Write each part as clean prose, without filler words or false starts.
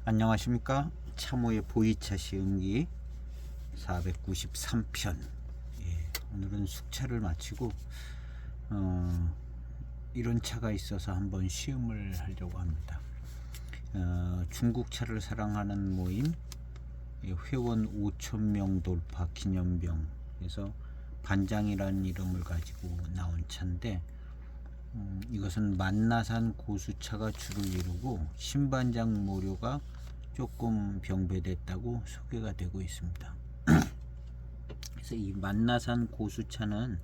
안녕하십니까. 참호의 보이차 시음기 493편. 오늘은 숙차를 마치고 이런 차가 있어서 한번 시음을 하려고 합니다. 중국 차를 사랑하는 모임 회원 5,000명 돌파 기념병에서 반장이라는 이름을 가지고 나온 차인데, 이것은 만나산 고수차가 주를 이루고 신반장 모료가 조금 병배됐다고 소개가 되고 있습니다. 그래서 이 만나산 고수차는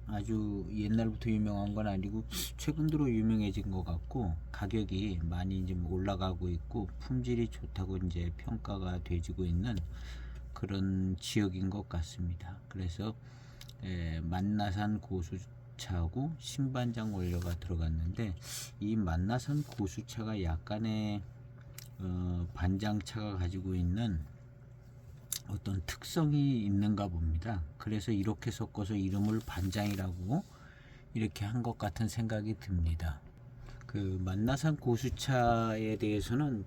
아주 옛날부터 유명한 건 아니고 최근 들어 유명해진 것 같고, 가격이 많이 좀 올라가고 있고 품질이 좋다고 이제 평가가 되지고 있는 그런 지역인 것 같습니다. 그래서 만나산 고수차하고 신반장 원료가 들어갔는데, 이 만나산 고수차가 약간의 반장차가 가지고 있는 어떤 특성이 있는가 봅니다. 그래서 이렇게 섞어서 이름을 반장이라고 이렇게 한 것 같은 생각이 듭니다. 그 만나산 고수차에 대해서는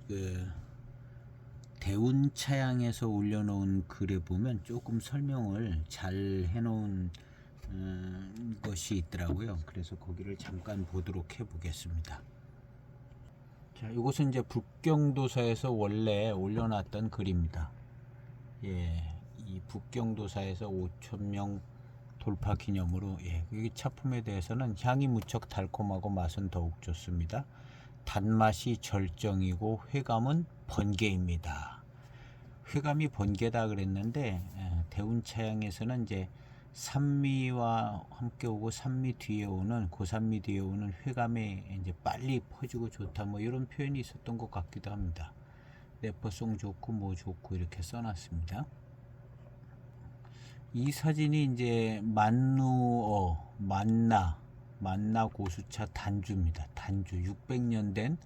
대운 차양에서 올려놓은 글에 보면 조금 설명을 잘 해놓은 것이 있더라고요. 그래서 거기를 잠깐 보도록 해보겠습니다. 자, 이것은 이제 북경도사에서 원래 올려놨던 글입니다. 이 북경도사에서 5,000명 돌파 기념으로, 이 차품에 대해서는 향이 무척 달콤하고 맛은 더욱 좋습니다. 단맛이 절정이고 회감은 번개입니다. 회감이 번개다 그랬는데, 대운차양에서는 이제 산미와 함께 오고 산미 뒤에 오는, 고산미 뒤에 오는 회감에 이제 빨리 퍼지고 좋다, 뭐 이런 표현이 있었던 것 같기도 합니다. 내포성 좋고 뭐 좋고 이렇게 써놨습니다. 이 사진이 이제 만나 고수차 단주입니다. 단주 600년 된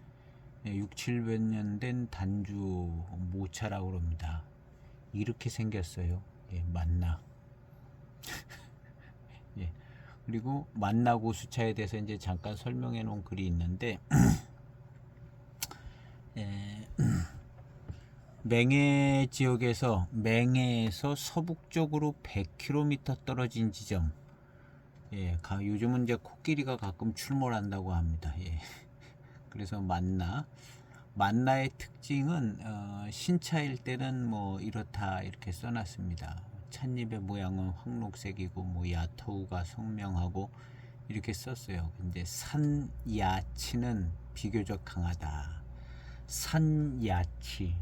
700년 된 단주 모차라고 합니다. 이렇게 생겼어요. 만나. 그리고 만나 고수차에 대해서 이제 잠깐 설명해 놓은 글이 있는데, 맹해 지역에서, 맹해에서 서북쪽으로 100km 떨어진 지점, 요즘은 이제 코끼리가 가끔 출몰한다고 합니다. 그래서 만나의 특징은 신차일 때는 뭐 이렇다 이렇게 써놨습니다. 찻잎의 모양은 황록색이고 뭐 야토우가 선명하고 이렇게 썼어요. 근데 산야치는 비교적 강하다. 산야치,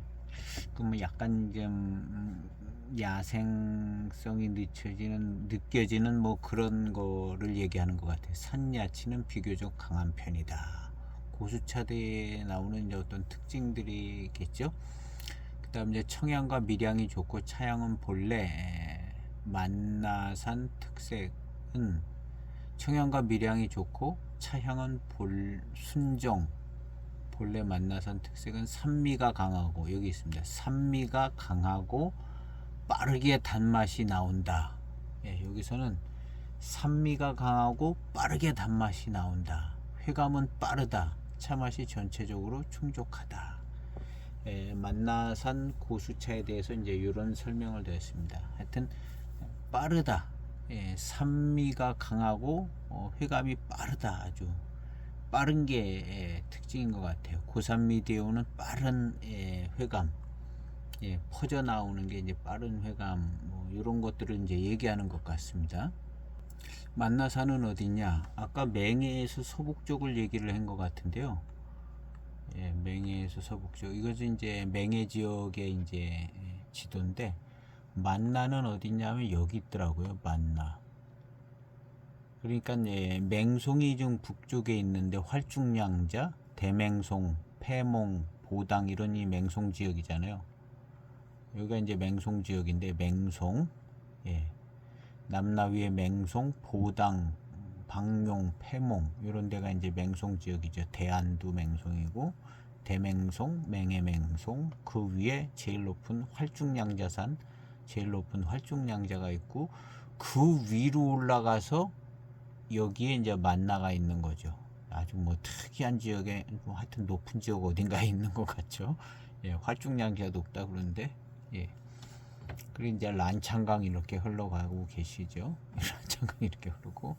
그러면 약간 좀 야생성이 느껴지는 뭐 그런 거를 얘기하는 것 같아요. 산야치는 비교적 강한 편이다. 고수차대에 나오는 어떤 특징들이겠죠. 그 다음 이제 청양과 밀양이 좋고 차양은 본래, 만나산 특색은 청양과 밀양이 좋고 차향은 순정, 본래 만나산 특색은 산미가 강하고, 여기 있습니다. 산미가 강하고 빠르게 단맛이 나온다. 여기서는 산미가 강하고 빠르게 단맛이 나온다. 회감은 빠르다. 차맛이 전체적으로 충족하다. 만나산 고수차에 대해서 이제 이런 설명을 드렸습니다. 하여튼 빠르다. 산미가 강하고 회감이 빠르다. 아주 빠른 게 특징인 것 같아요. 고산미 뒤에 오는 빠른 회감, 퍼져 나오는 게 이제 빠른 회감, 뭐 이런 것들을 이제 얘기하는 것 같습니다. 만나산은 어디냐? 아까 맹해에서 서북쪽을 얘기를 한 것 같은데요. 맹해에서 서북쪽, 이것은 이제 맹해 지역의 이제 지도인데, 만나는 어디냐면 여기 있더라고요. 만나. 그러니까 맹송이 좀 북쪽에 있는데, 활중량자, 대맹송, 폐몽, 보당 이런 이 맹송 지역이잖아요. 여기가 이제 맹송 지역인데, 맹송, 남나위의 맹송, 보당, 방용, 폐몽 이런 데가 이제 맹송 지역이죠. 대안도 맹송이고, 대맹송, 맹해맹송, 그 위에 제일 높은 활중량자산, 제일 높은 활중량자가 있고, 그 위로 올라가서 여기에 이제 만나가 있는 거죠. 아주 뭐 특이한 지역에 뭐 하여튼 높은 지역 어딘가에 있는 것 같죠. 예, 활중량지가 높다 그러는데, 예. 그리고 이제 란창강 이렇게 흘러가고 계시죠. 란창강 이렇게 흐르고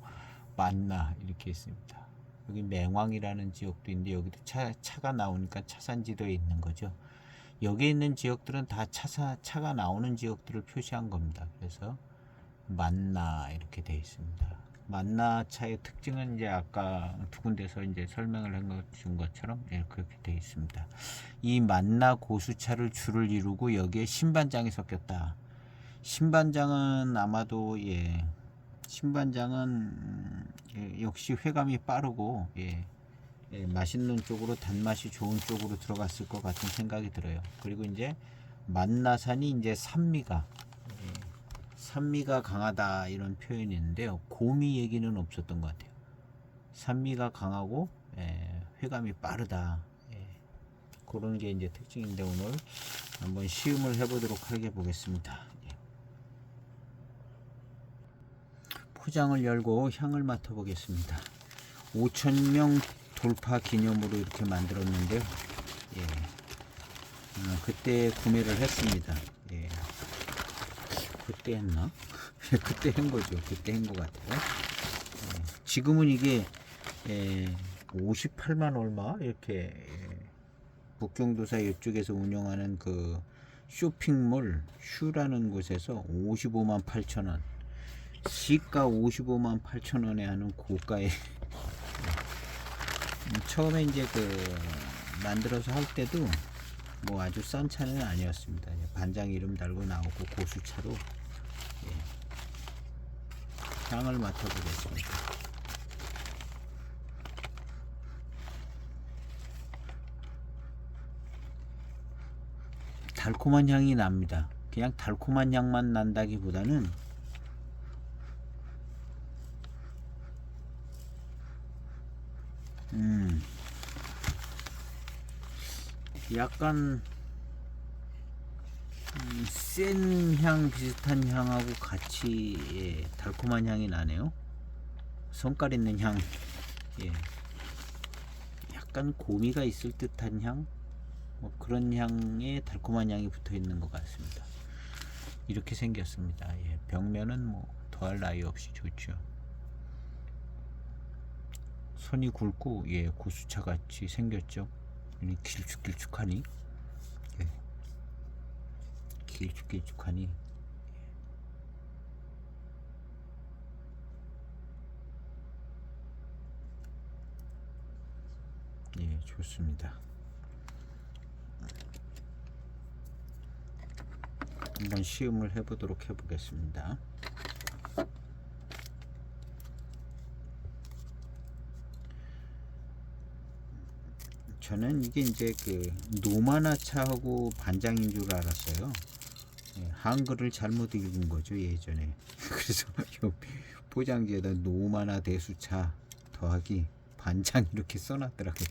만나 이렇게 있습니다. 여기 맹왕이라는 지역도 있는데 여기도 차가 나오니까 차산지도에 있는 거죠. 여기 있는 지역들은 다 차가 나오는 지역들을 표시한 겁니다. 그래서 만나 이렇게 되어 있습니다. 만나차의 특징은 이제 아까 두 군데서 이제 설명을 준 것처럼 그렇게 되어 있습니다. 이 만나 고수차를 줄을 이루고 여기에 신반장이 섞였다. 신반장은 아마도 신반장은 역시 회감이 빠르고 맛있는 쪽으로 단맛이 좋은 쪽으로 들어갔을 것 같은 생각이 들어요. 그리고 이제 만나산이 이제 산미가 강하다 이런 표현이 있는데요. 고미 얘기는 없었던 것 같아요. 산미가 강하고 회감이 빠르다. 그런 게 이제 특징인데 오늘 한번 시음을 해보도록 하게 보겠습니다. 포장을 열고 향을 맡아보겠습니다. 5,000명 돌파 기념으로 이렇게 만들었는데요. 그때 구매를 했습니다. 그때 했나? 그때 한 거죠. 그때 한 거 같아요. 지금은 이게 58만 얼마 이렇게 북경도사 이쪽에서 운영하는 그 쇼핑몰 슈라는 곳에서 55만 8천 원, 시가 55만 8천 원에 하는 고가의 처음에 이제 만들어서 할 때도 뭐 아주 싼 차는 아니었습니다. 반장 이름 달고 나오고 고수차로 향을 맡아보겠습니다. 달콤한 향이 납니다. 그냥 달콤한 향만 난다기보다는 약간 센 향 비슷한 향하고 같이 달콤한 향이 나네요. 성깔 있는 향, 약간 고미가 있을 듯한 향, 뭐 그런 향에 달콤한 향이 붙어 있는 것 같습니다. 이렇게 생겼습니다. 벽면은 뭐 더할 나위 없이 좋죠. 손이 굵고 고수차 같이 생겼죠. 길쭉길쭉하니 길쭉길쭉하니 좋습니다. 한번 시음을 해보도록 해보겠습니다. 저는 이게 이제 노마나 차하고 반장인 줄 알았어요. 한글을 잘못 읽은 거죠 예전에. 그래서 포장지에다 노마나 대수차 더하기 반장 이렇게 써놨더라고요.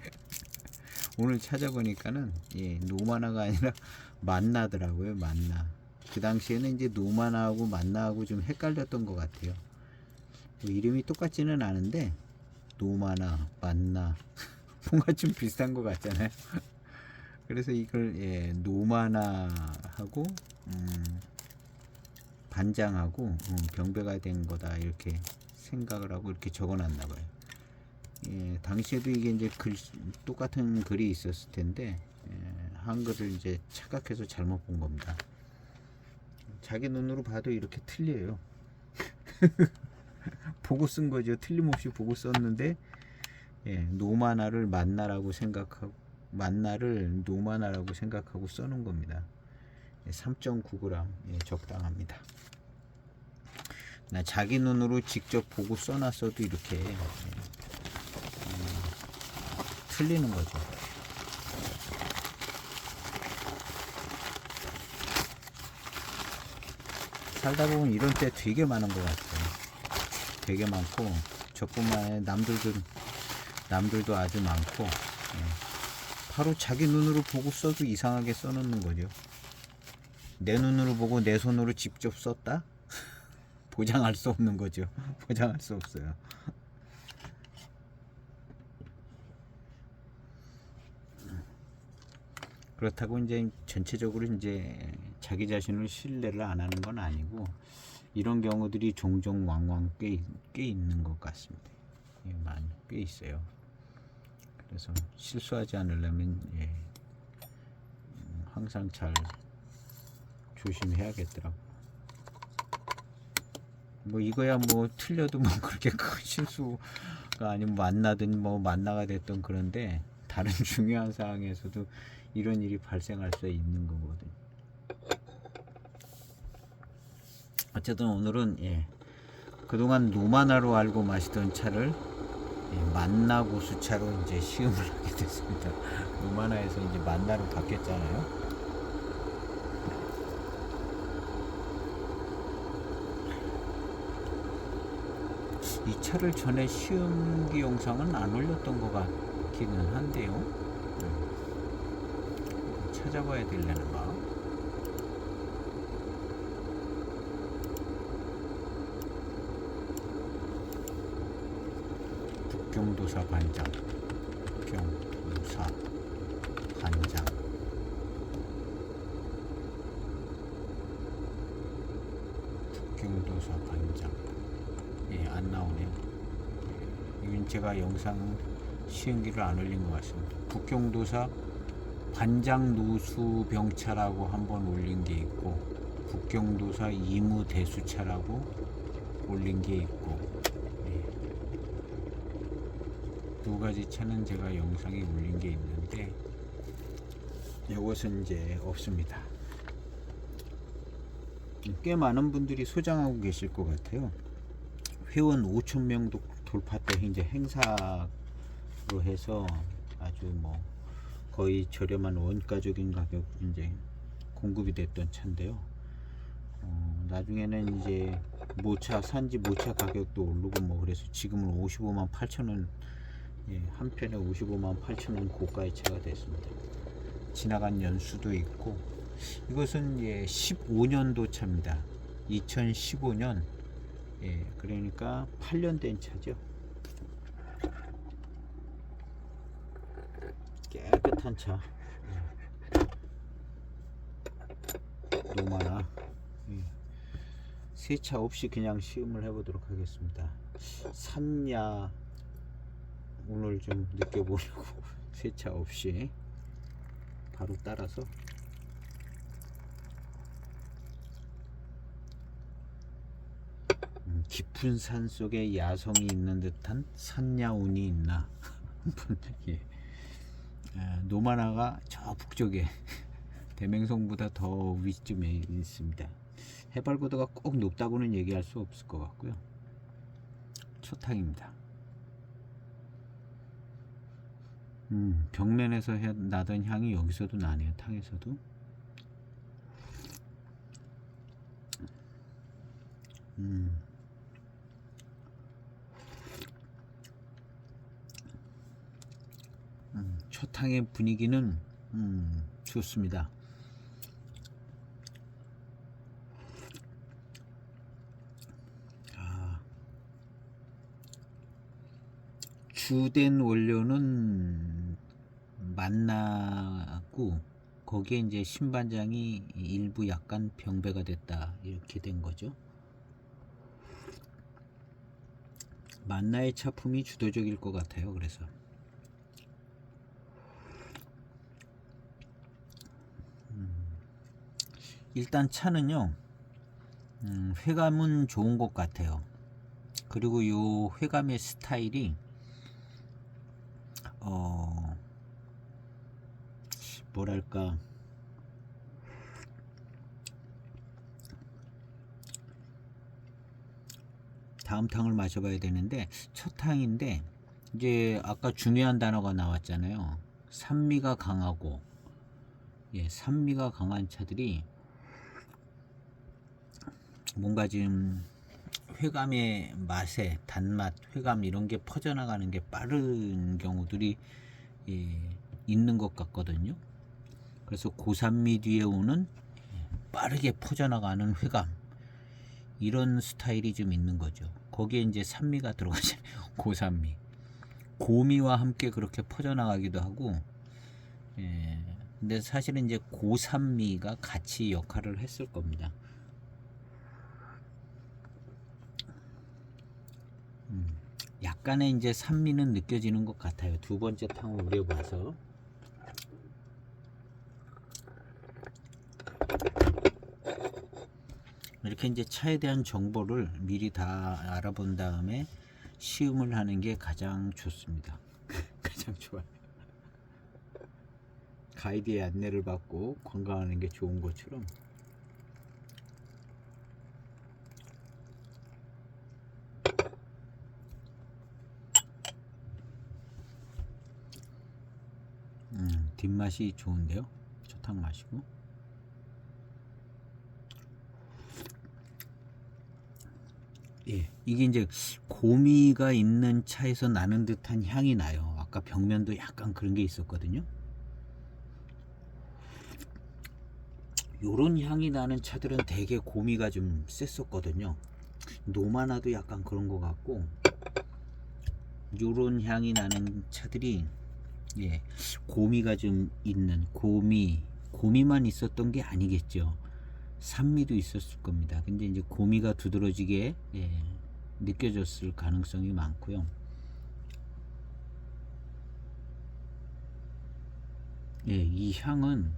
오늘 찾아보니까는 노마나가 아니라 만나더라고요. 만나. 그 당시에는 이제 노마나하고 만나하고 좀 헷갈렸던 것 같아요. 뭐 이름이 똑같지는 않은데 노마나 만나 뭔가 좀 비슷한 것 같잖아요. 그래서 이걸 노마나하고 반장하고 병배가 된 거다 이렇게 생각을 하고 이렇게 적어놨나 봐요. 당시에도 이게 이제 똑같은 글이 있었을 텐데 한글을 이제 착각해서 잘못 본 겁니다. 자기 눈으로 봐도 이렇게 틀려요. 보고 쓴 거죠. 틀림없이 보고 썼는데 노마나를 만나라고 생각하고 만나를 노마나라고 생각하고 써놓은 겁니다. 3.9g 적당합니다. 자기 눈으로 직접 보고 써놨어도 이렇게 틀리는 거죠. 살다 보면 이런 때 되게 많은 것 같아요. 되게 많고 저뿐만 아니라 남들도 아주 많고 바로 자기 눈으로 보고 써도 이상하게 써놓는 거죠. 내 눈으로 보고 내 손으로 직접 썼다? 보장할 수 없는 거죠. 보장할 수 없어요. 그렇다고 이제 전체적으로 이제 자기 자신을 신뢰를 안 하는 건 아니고 이런 경우들이 종종 왕왕 꽤 있는 것 같습니다. 예, 많이 꽤 있어요. 그래서 실수하지 않으려면 항상 잘 조심해야겠더라고. 뭐 이거야 뭐 틀려도 뭐 그렇게 큰 실수가 아니면 만나든 뭐 만나가 됐던 그런데 다른 중요한 상황에서도 이런 일이 발생할 수 있는 거거든. 어쨌든 오늘은 그동안 노마나로 알고 마시던 차를 만나 고수차로 이제 시음을 하게 됐습니다. 노마나에서 이제 만나로 바뀌었잖아요. 이 차를 전에 시음기 영상은 안 올렸던 것 같기는 한데요. 찾아봐야 되려는가? 북경도사 반장, 북경도사 반장. 북경도사 반장. 안 나오네요. 이건 제가 영상 시음기를 안 올린 것 같습니다. 북경도사 반장 노수 병차라고 한번 올린 게 있고, 북경도사 이무 대수차라고 올린 게 있고, 두 가지 차는 제가 영상에 올린 게 있는데, 이것은 이제 없습니다. 꽤 많은 분들이 소장하고 계실 것 같아요. 회원 5,000명도 돌파 때 이제 행사로 해서 아주 뭐 거의 저렴한 원가적인 가격 이제 공급이 됐던 차인데요. 나중에는 이제 모차 산지 모차 가격도 오르고 뭐 그래서 지금은 55만 8천 원, 한 편에 55만 8천 원 고가의 차가 됐습니다. 지나간 연수도 있고, 이것은 15년도 차입니다. 2015년, 그러니까 8년 된 차죠. 깨끗한 차. 노마나. 세차 없이 그냥 시음을 해보도록 하겠습니다. 산야 오늘 좀 느껴보려고 세차 없이 바로 따라서 깊은 산 속에 야성이 있는 듯한 산야운이 있나. 노마나가 저 북쪽에 대명성보다 더 위쯤에 있습니다. 해발고도가 꼭 높다고는 얘기할 수 없을 것 같고요. 초탕입니다. 벽면에서 나던 향이 여기서도 나네요. 탕에서도. 초탕의 분위기는 좋습니다. 주된 원료는 만나고 거기에 이제 신반장이 일부 약간 병배가 됐다 이렇게 된 거죠. 만나의 차품이 주도적일 것 같아요. 그래서 일단 차는요, 회감은 좋은 것 같아요. 그리고 요 회감의 스타일이 뭐랄까, 다음 탕을 마셔봐야 되는데, 첫 탕인데 이제 아까 중요한 단어가 나왔잖아요. 산미가 강하고, 산미가 강한 차들이 뭔가 지금 회감의 맛에 단맛, 회감 이런 게 퍼져나가는 게 빠른 경우들이 있는 것 같거든요. 그래서 고산미 뒤에 오는 빠르게 퍼져나가는 회감, 이런 스타일이 좀 있는 거죠. 거기에 이제 산미가 들어가잖아요. 고산미, 고미와 함께 그렇게 퍼져나가기도 하고, 근데 사실은 이제 고산미가 같이 역할을 했을 겁니다. 약간의 이제 산미는 느껴지는 것 같아요. 두 번째 탕을 우려봐서. 이렇게 이제 차에 대한 정보를 미리 다 알아본 다음에 시음을 하는 게 가장 좋습니다. 가장 좋아요. 가이드의 안내를 받고 관광하는 게 좋은 것처럼. 뒷맛이 좋은데요. 저탕 마시고. 예, 이게 이제 고미가 있는 차에서 나는 듯한 향이 나요. 아까 벽면도 약간 그런 게 있었거든요. 요런 향이 나는 차들은 되게 고미가 좀 셌었거든요. 노마나도 약간 그런 것 같고, 요런 향이 나는 차들이 예, 고미가 좀 있는 고미만 있었던 게 아니겠죠. 산미도 있었을 겁니다. 근데 이제 고미가 두드러지게 느껴졌을 가능성이 많고요. 예, 이 향은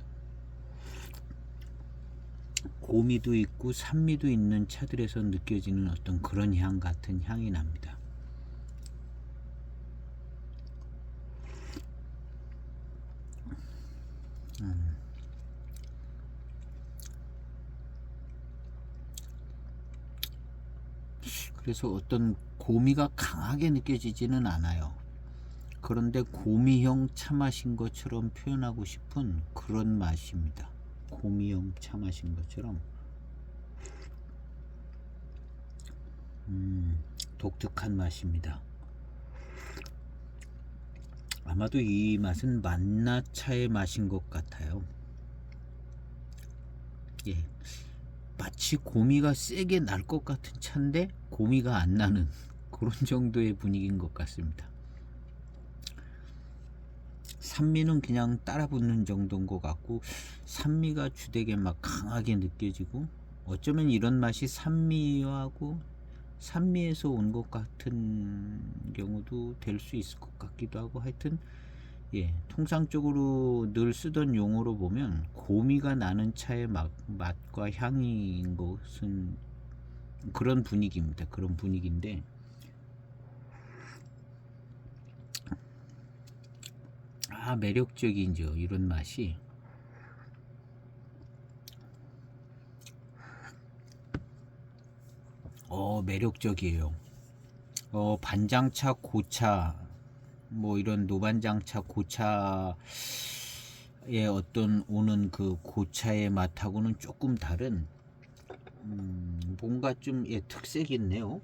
고미도 있고 산미도 있는 차들에서 느껴지는 어떤 그런 향 같은 향이 납니다. 그래서 어떤 고미가 강하게 느껴지지는 않아요. 그런데 고미형 차 마신 것처럼 표현하고 싶은 그런 맛입니다. 고미형 차 마신 것처럼 독특한 맛입니다. 아마도 이 맛은 만나차의 맛인 것 같아요. 예, 마치 고미가 세게 날 것 같은 차인데 고미가 안 나는 그런 정도의 분위기인 것 같습니다. 산미는 그냥 따라 붙는 정도인 것 같고, 산미가 주되게 막 강하게 느껴지고, 어쩌면 이런 맛이 산미에서 온 것 같은 경우도 될 수 있을 것 같기도 하고, 하여튼 예, 통상적으로 늘 쓰던 용어로 보면 고미가 나는 차의 맛과 향인 것은 그런 분위기입니다. 그런 분위기인데, 매력적이죠. 이런 맛이. 매력적이에요. 반장차, 고차, 뭐 이런 노반장차, 고차의 어떤 오는 그 고차의 맛하고는 조금 다른 뭔가 좀 특색이 있네요.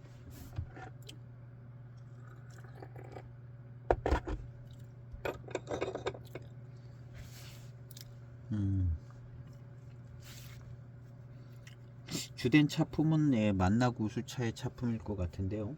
주된 차품은 만나구 수차의 차품일 것 같은데요.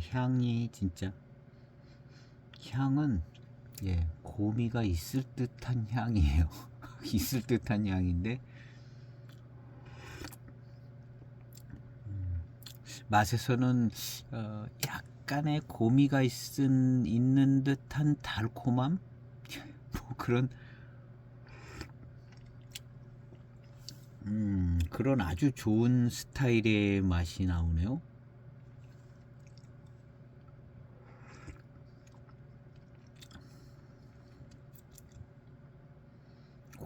향이 진짜 향은 고미가 있을 듯한 향이에요. 있을 듯한 향인데 맛에서는 약간의 고미가 있는 듯한 달콤함, 뭐 그런 아주 좋은 스타일의 맛이 나오네요.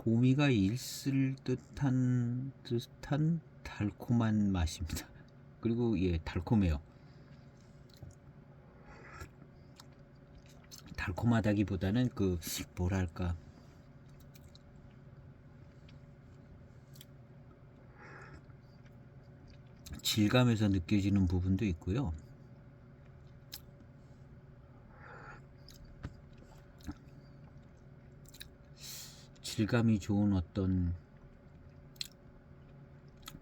고미가 있을 듯한 달콤한 맛입니다. 그리고 달콤해요. 달콤하다기보다는 뭐랄까, 질감에서 느껴지는 부분도 있고요. 질감이 좋은 어떤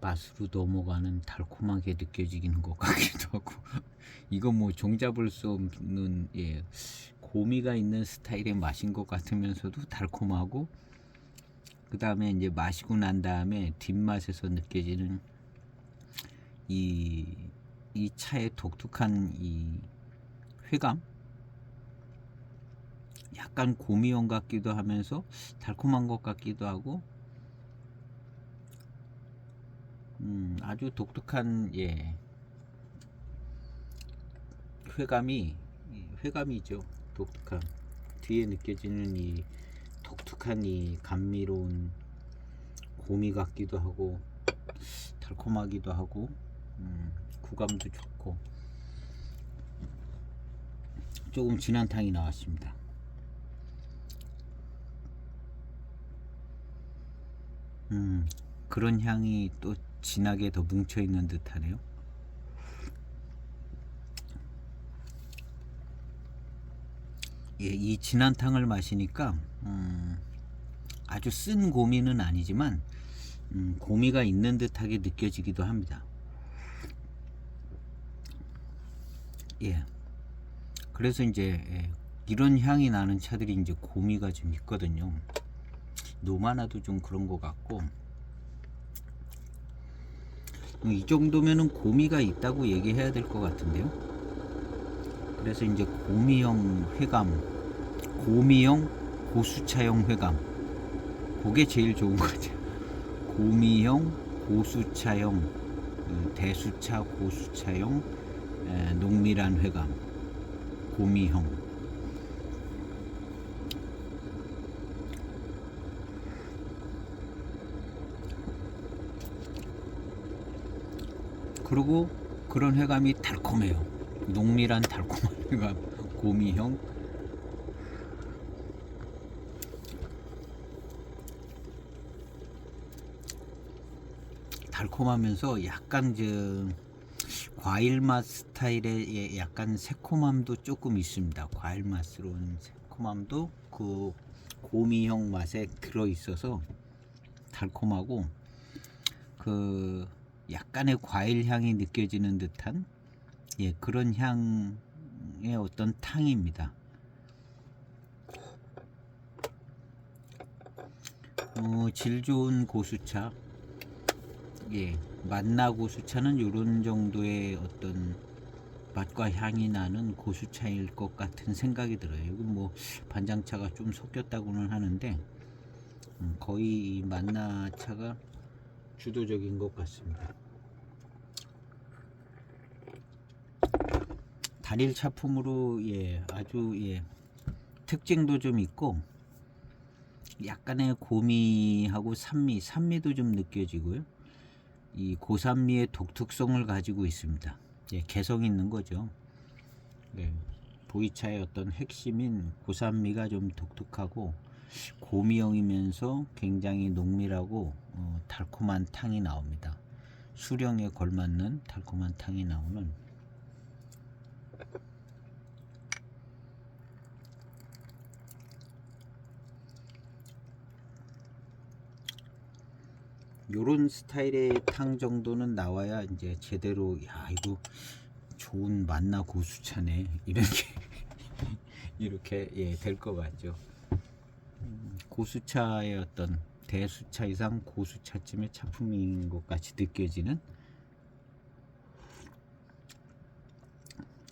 맛으로 넘어가는 달콤하게 느껴지는 것 같기도 하고 이건 뭐 종잡을 수 없는 고미가 있는 스타일의 맛인 것 같으면서도 달콤하고, 그 다음에 이제 마시고 난 다음에 뒷맛에서 느껴지는 이 차의 독특한 이 회감, 약간 고미형 같기도 하면서 달콤한 것 같기도 하고, 아주 독특한 회감이죠. 독특한 뒤에 느껴지는 이 독특한 이 감미로운 고미 같기도 하고 달콤하기도 하고, 구감도 좋고 조금 진한 탕이 나왔습니다. 그런 향이 또 진하게 더 뭉쳐 있는 듯하네요. 이 진한 탕을 마시니까 아주 쓴 고미는 아니지만 고미가 있는 듯하게 느껴지기도 합니다. 그래서 이제 이런 향이 나는 차들이 이제 고미가 좀 있거든요. 노마나도 좀 그런 것 같고, 이 정도면은 고미가 있다고 얘기해야 될 것 같은데요. 그래서 이제 고미형 회감, 고미형 고수차형 회감, 그게 제일 좋은 거죠. 고미형 고수차형, 대수차 고수차형 농밀한 회감, 고미형. 그리고 그런 회감이 달콤해요. 농밀한 달콤한 회감, 고미형. 달콤하면서 약간 과일 맛 스타일의 약간 새콤함도 조금 있습니다. 과일 맛스러운 새콤함도 그 고미형 맛에 들어 있어서 달콤하고, 그 약간의 과일 향이 느껴지는 듯한 그런 향의 어떤 탕입니다. 질 좋은 고수차, 만나 고수차는 이런 정도의 어떤 맛과 향이 나는 고수차일 것 같은 생각이 들어요. 이건 뭐 반장차가 좀 섞였다고는 하는데 거의 만나차가 주도적인 것 같습니다. 단일 차품으로 아주 특징도 좀 있고, 약간의 고미하고 산미도 좀 느껴지고요. 이 고산미의 독특성을 가지고 있습니다. 개성 있는 거죠. 보이차의 어떤 핵심인 고산미가 좀 독특하고 고미형이면서 굉장히 농밀하고 달콤한 탕이 나옵니다. 수령에 걸맞는 달콤한 탕이 나오는 요런 스타일의 탕 정도는 나와야 이제 제대로, 이거 좋은 만나 고수차네, 이렇게 될 것 같죠. 고수차의 어떤 대수차 이상 고수차쯤의 차품인 것 같이 느껴지는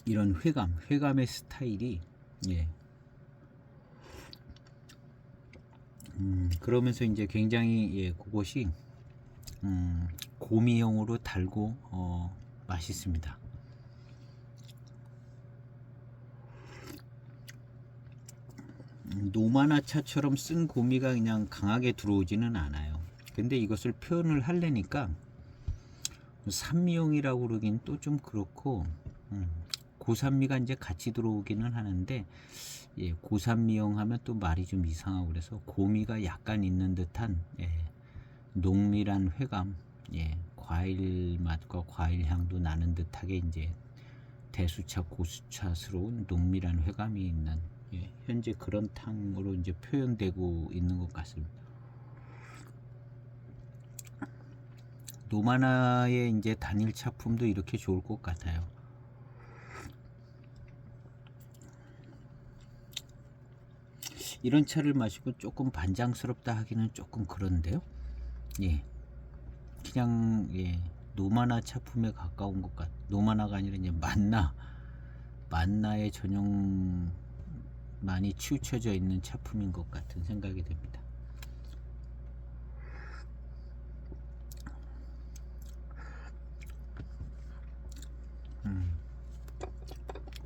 이런 회감의 스타일이 그러면서 이제 굉장히 그것이 고미형으로 달고 맛있습니다. 노마나차처럼 쓴 고미가 그냥 강하게 들어오지는 않아요. 근데 이것을 표현을 하려니까 산미형이라고 그러긴 또 좀 그렇고, 고산미가 이제 같이 들어오기는 하는데, 고산미형 하면 또 말이 좀 이상하고 그래서 고미가 약간 있는 듯한 농밀한 회감, 과일 맛과 과일 향도 나는 듯하게 이제 대수차 고수차스러운 농밀한 회감이 있는, 예, 현재 그런 탕으로 이제 표현되고 있는 것 같습니다. 노마나의 이제 단일 차품도 이렇게 좋을 것 같아요. 이런 차를 마시고 조금 반장스럽다 하기는 조금 그런데요. 예, 그냥 예, 노마나 차품에 가까운 것 같. 노마나가 아니라 이제 만나의 전용 많이 치우쳐져 있는 차품인 것 같은 생각이 듭니다.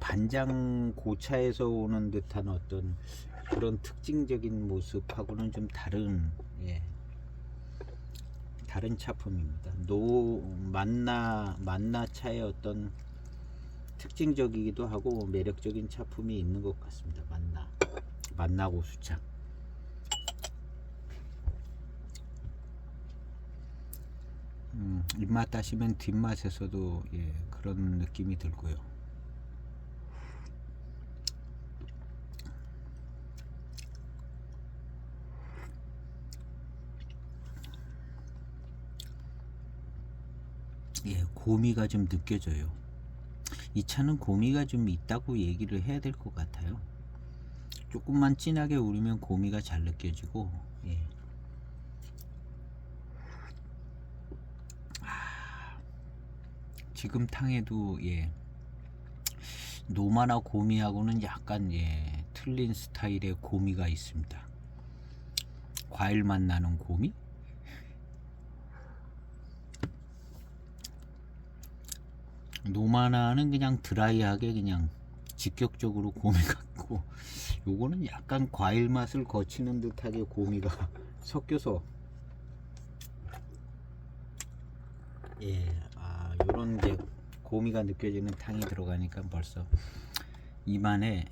반장 고차에서 오는 듯한 어떤 그런 특징적인 모습하고는 좀 다른, 예, 다른 차품입니다. 만나 차의 어떤 특징적이기도 하고 매력적인 차품이 있는 것 같습니다. 만나 고수차. 입맛 따시면 뒷맛에서도 예, 그런 느낌이 들고요. 예, 고미가 좀 느껴져요. 이 차는 고미가 좀 있다고 얘기를 해야 될 것 같아요. 조금만 진하게 우리면 고미가 잘 느껴지고, 예. 지금 탕에도 예, 노마나 고미하고는 약간 예, 틀린 스타일의 고미가 있습니다. 과일 맛 나는 고미? 노마나는 그냥 드라이하게 그냥 직격적으로 고미 같고, 요거는 약간 과일 맛을 거치는 듯하게 고미가 섞여서, 예, 요런 이제 고미가 느껴지는 탕이 들어가니까 벌써 입안에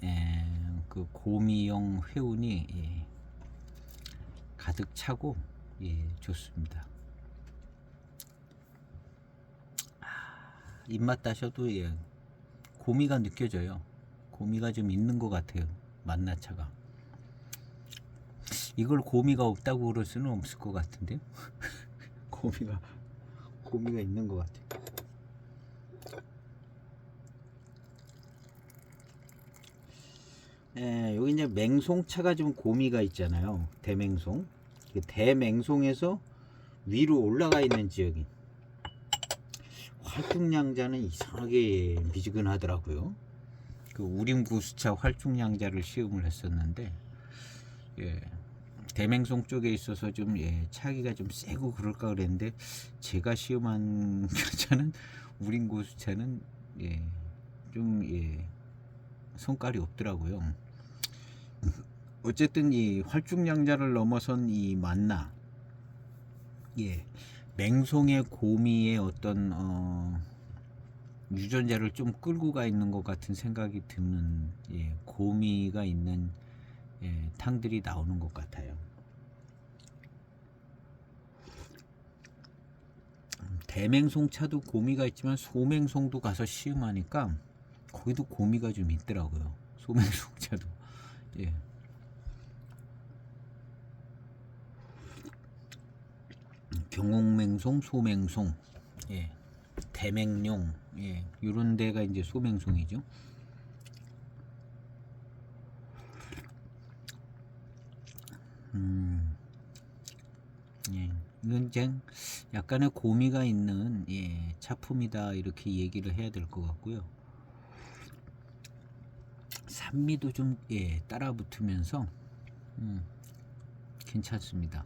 그 고미용 회운이 예, 가득 차고 예, 좋습니다. 입맛 따셔도 예, 고미가 느껴져요. 고미가 좀 있는 것 같아요. 만나차가. 이걸 고미가 없다고 그럴 수는 없을 것 같은데요. 고미가 있는 것 같아요. 예, 여기 이제 맹송차가 좀 고미가 있잖아요. 대맹송. 대맹송에서 위로 올라가 있는 지역이. 활중량자는 이상하게 미지근하더라고요. 그 우림구수차 활중량자를 시음을 했었는데, 예, 대맹송 쪽에 있어서 좀 예, 차기가 좀 세고 그럴까 그랬는데 제가 시음한 차는 우림구수차는 예, 좀 예, 성깔이 없더라고요. 어쨌든 이 활중량자를 넘어선 이 만나, 예, 맹송의 고미의 어떤 유전자를 좀 끌고 가 있는 것 같은 생각이 드는 예, 고미가 있는 예, 탕들이 나오는 것 같아요. 대맹송차도 고미가 있지만 소맹송도 가서 시음하니까 거기도 고미가 좀 있더라고요. 소맹송차도. 예. 경옥맹송, 소맹송, 예, 대맹룡, 예, 이런 데가 이제 소맹송이죠. 예, 이건 이제 약간의 고미가 있는 예, 차품이다 이렇게 얘기를 해야 될 것 같고요. 산미도 좀 예, 따라 붙으면서 괜찮습니다.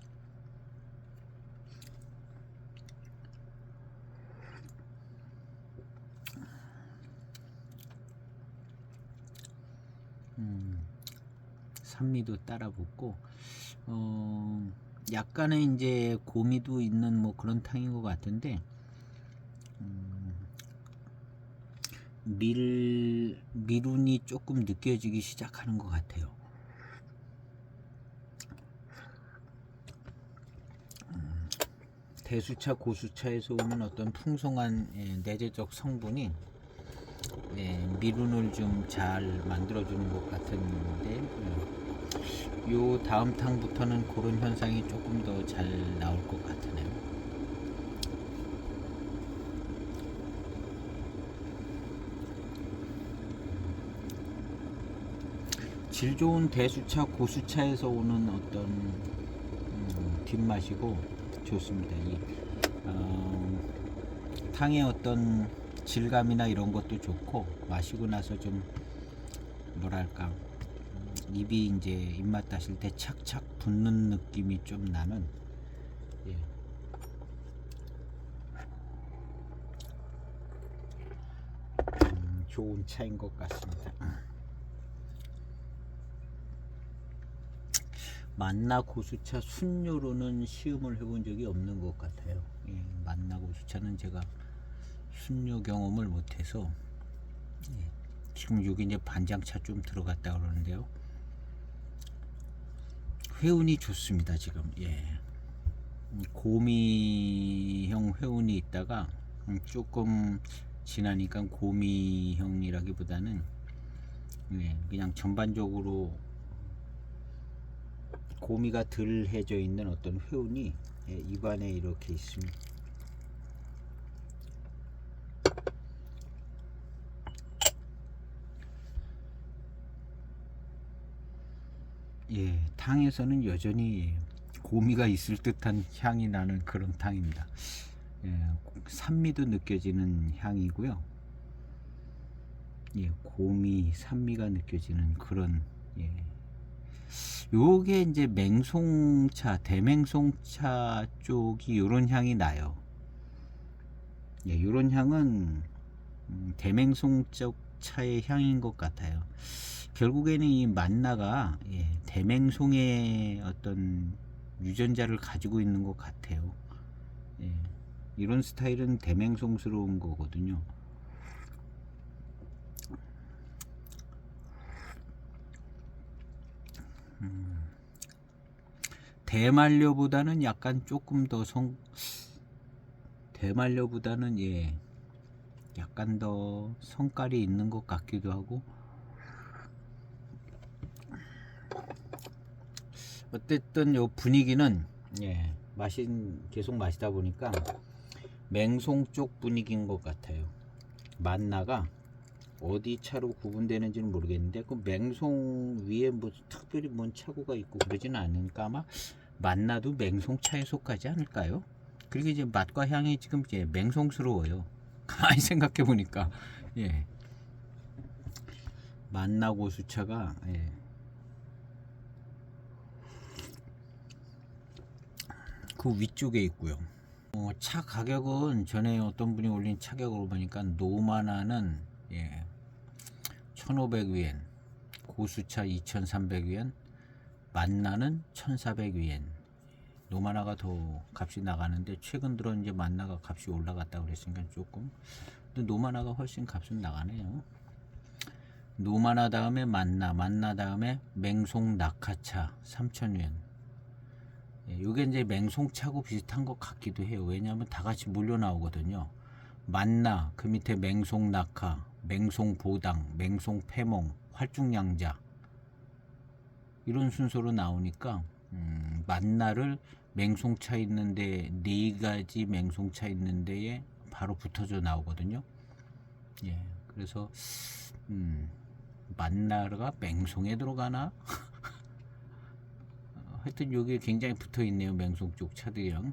산미도 따라 붙고 약간의 이제 고미도 있는 뭐 그런 탕인 것 같은데 미룬이 조금 느껴지기 시작하는 것 같아요. 대수차, 고수차에서 오는 어떤 풍성한 내재적 성분이 미룬을 좀 잘 만들어주는 것 같은데, 요 다음 탕부터는 그런 현상이 조금 더 잘 나올 것 같으네요. 질 좋은 대수차, 고수차에서 오는 어떤 뒷맛이고 좋습니다. 이 탕의 어떤 질감이나 이런 것도 좋고, 마시고 나서 좀 뭐랄까 입이 이제 입맛 다실 때 착착 붙는 느낌이 좀 나는, 예. 좋은 차인 것 같습니다. 만나 고수차 순료로는 시음을 해본 적이 없는 것 같아요. 예, 만나 고수차는 제가 순료 경험을 못해서, 예, 지금 여기 이제 반장차 좀 들어갔다 그러는데요. 회운이 좋습니다. 지금 고미형 회운이 있다가 조금 지나니까 고미형이라기보다는 그냥 전반적으로 고미가 덜 해져 있는 어떤 회운이 입안에 이렇게 있습니다. 탕에서는 여전히 고미가 있을 듯한 향이 나는 그런 탕입니다. 산미도 느껴지는 향이고요. 고미, 산미가 느껴지는 그런, 요게 이제 맹송차, 대맹송차 쪽이 요런 향이 나요. 요런 향은 대맹송 쪽 차의 향인 것 같아요. 결국에는 이 만나가 대맹송의 어떤 유전자를 가지고 있는 것 같아요. 이런 스타일은 대맹송스러운 거거든요. 대만료보다는 약간 조금 더 대만료보다는 약간 더 성깔이 있는 것 같기도 하고, 어쨌든 요 분위기는 계속 마시다 보니까 맹송 쪽 분위기인 것 같아요. 만나가 어디 차로 구분되는지는 모르겠는데 그 맹송 위에 뭐 특별히 뭔 차고가 있고 그러지는 않으니까 아마 만나도 맹송차에 속하지 않을까요? 그리고 이제 맛과 향이 지금 이제 맹송스러워요. 가만히 생각해 보니까 만나 고수차가 그 위쪽에 있고요. 차 가격은 전에 어떤 분이 올린 차 가격을 보니까 노마나는 1,500위엔, 고수차 2,300위엔, 만나는 1,400위엔. 노마나가 더 값이 나가는데 최근 들어 이제 만나가 값이 올라갔다 그랬으니까 조금, 근데 노마나가 훨씬 값은 나가네요. 노마나 다음에 만나 다음에 맹송 낙하차 3,000위엔. 요게 이제 맹송차고 비슷한 것 같기도 해요. 왜냐하면 다 같이 몰려 나오거든요. 만나, 그 밑에 맹송 낙하, 맹송 보당, 맹송 패몽, 활중양자, 이런 순서로 나오니까 만나를 맹송차 있는데 4가지 맹송차 있는 데에 바로 붙어져 나오거든요. 그래서 만나가 맹송에 들어가나? 하여튼 여기에 굉장히 붙어 있네요. 맹송 쪽 차들이랑.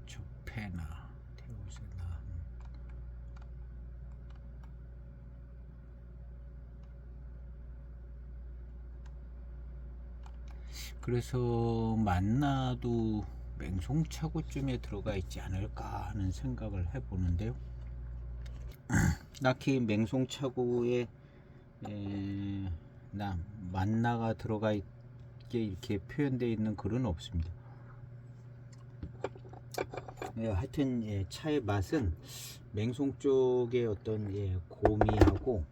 초페나, 테오세나. 그래서 만나도 맹송차고쯤에 들어가 있지 않을까 하는 생각을 해보는데요. 딱히 맹송차고에 만나가 들어가 있게 이렇게 표현되어 있는 글은 없습니다. 하여튼 차의 맛은 맹송 쪽의 어떤 고미하고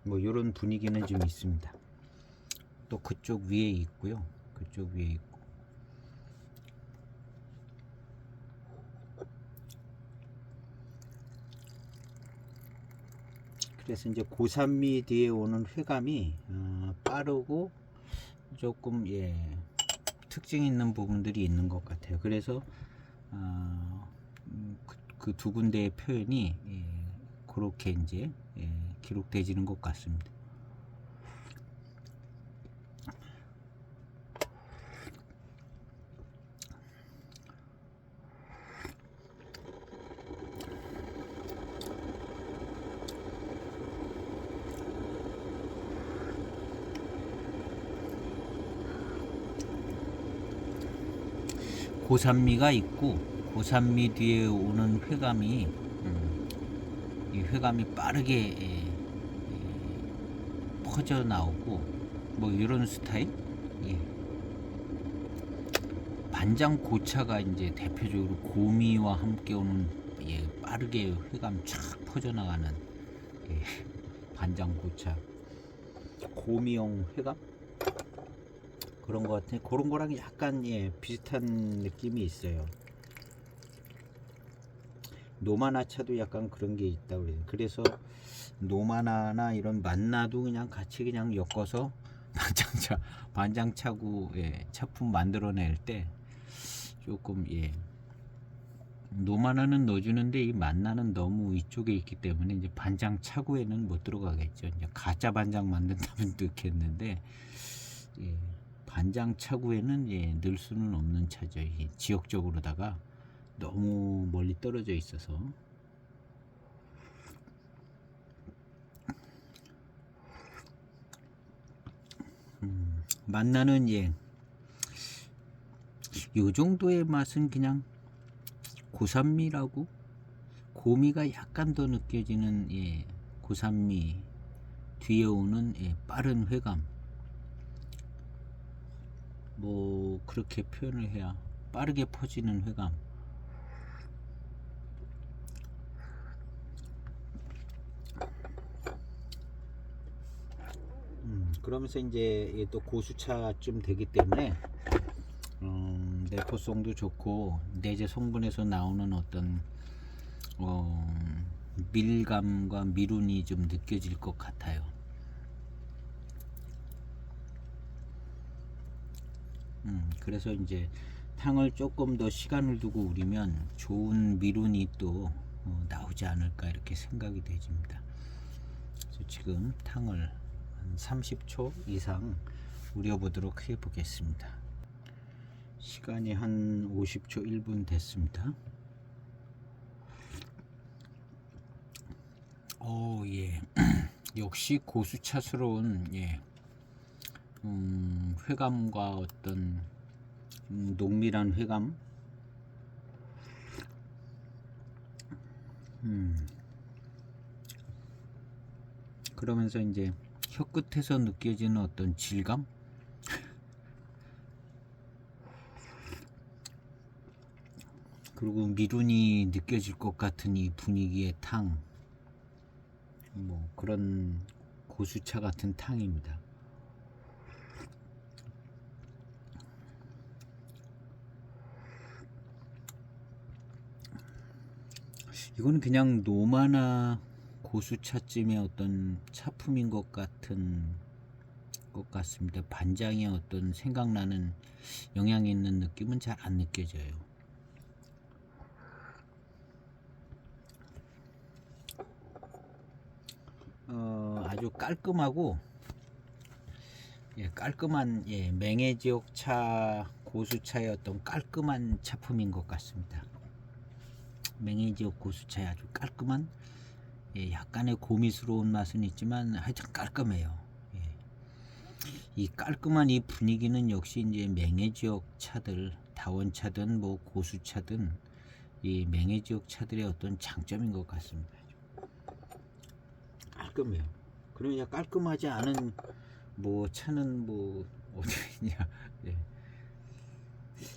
뭐 이런 분위기는 좀 있습니다. 또 그쪽 위에 있고요. 그쪽 위에 있고. 그래서 이제 고산미 뒤에 오는 회감이 빠르고 조금 특징 있는 부분들이 있는 것 같아요. 그래서 그 두 군데의 표현이 그렇게 이제 기록되지는 것 같습니다. 고산미가 있고 고산미 뒤에 오는 회감이 이 회감이 빠르게 퍼져 나오고 뭐 이런 스타일. 반장 고차가 이제 대표적으로 고미와 함께 오는 빠르게 회감 쫙 퍼져 나가는 반장 고차 고미형 회감 그런 것 같아요. 그런 거랑 약간 비슷한 느낌이 있어요. 노마나차도 약간 그런 게 있다고 그래요. 그래서 노마나나 이런 만나도 그냥 같이 그냥 엮어서 반장차고 차품 만들어낼 때 조금 노마나는 넣어주는데 이 만나는 너무 이쪽에 있기 때문에 이제 반장차고에는 못 들어가겠죠. 이제 가짜 반장 만든다면 넣겠는데 반장 차구에는 넣을 수는 없는 차죠. 지역적으로다가 너무 멀리 떨어져 있어서. 만나는 요 정도의 맛은 그냥 고산미라고 고미가 약간 더 느껴지는 고산미 뒤에 오는 빠른 회감 뭐 그렇게 표현을 해야 빠르게 퍼지는 회감. 그러면서 이제 또 고수차쯤 되기 때문에 내포성도 좋고 내재 성분에서 나오는 어떤 밀감과 미룬이 좀 느껴질 것 같아요. 그래서 이제 탕을 조금 더 시간을 두고 우리면 좋은 미룬이 또 나오지 않을까 이렇게 생각이 되집니다. 그래서 지금 탕을 한 30초 이상 우려 보도록 해 보겠습니다. 시간이 한 50초 1분 됐습니다. 역시 고수차스러운 회감과 어떤 농밀한 회감. 그러면서 이제 혀 끝에서 느껴지는 어떤 질감. 그리고 미룬이 느껴질 것 같은 이 분위기의 탕. 뭐 그런 고수차 같은 탕입니다. 이거는 그냥 노마나 고수차쯤의 어떤 차품인 것 같습니다. 반장의 어떤 생각나는 영향이 있는 느낌은 잘 안 느껴져요. 아주 깔끔하고 깔끔한 맹해지옥차 고수차의 어떤 깔끔한 차품인 것 같습니다. 맹해지옥 고수차의 아주 깔끔한 약간의 고미스러운 맛은 있지만 하여튼 깔끔해요. 이 깔끔한 이 분위기는 역시 이제 맹해지옥 차들 다원차든 뭐 고수차든 이 맹해지옥 차들의 어떤 장점인 것 같습니다. 깔끔해요. 그러냐 깔끔하지 않은 뭐 차는 뭐 어디 있냐.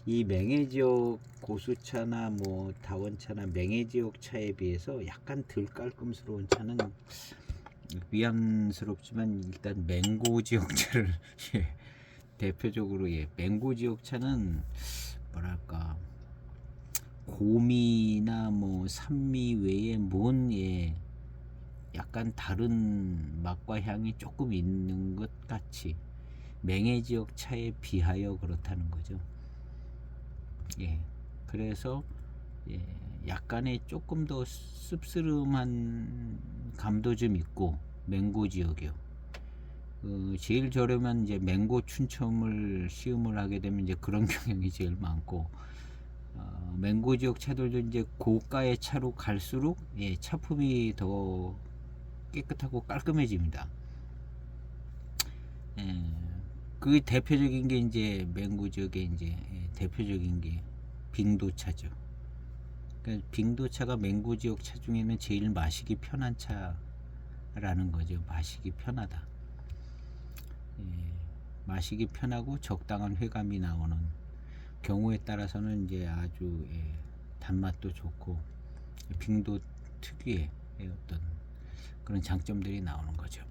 이 맹해지옥 고수차나 뭐 다원차나 맹해지옥 차에 비해서 약간 덜 깔끔스러운 차는 위안스럽지만 일단 맹고지옥 차를 대표적으로 맹고 지역차는 뭐랄까 고미나 뭐 산미 외에 뭔 약간 다른 맛과 향이 조금 있는 것 같이 맹해 지역 차에 비하여 그렇다는 거죠. 그래서 약간의 조금 더 씁쓸한 감도 좀 있고 맹고 지역이요. 제일 저렴한 이제 맹고 춘첨을 시음을 하게 되면 이제 그런 경향이 제일 많고, 맹고 지역 차들도 이제 고가의 차로 갈수록 차품이 더 깨끗하고 깔끔해집니다. 그 대표적인 게 이제 맹고 지역의 이제 대표적인 게 빙도차죠. 그러니까 빙도차가 맹고 지역 차 중에는 제일 마시기 편한 차라는 거죠. 마시기 편하다. 마시기 편하고 적당한 회감이 나오는 경우에 따라서는 이제 아주 단맛도 좋고 빙도 특유의 어떤 그런 장점들이 나오는 거죠.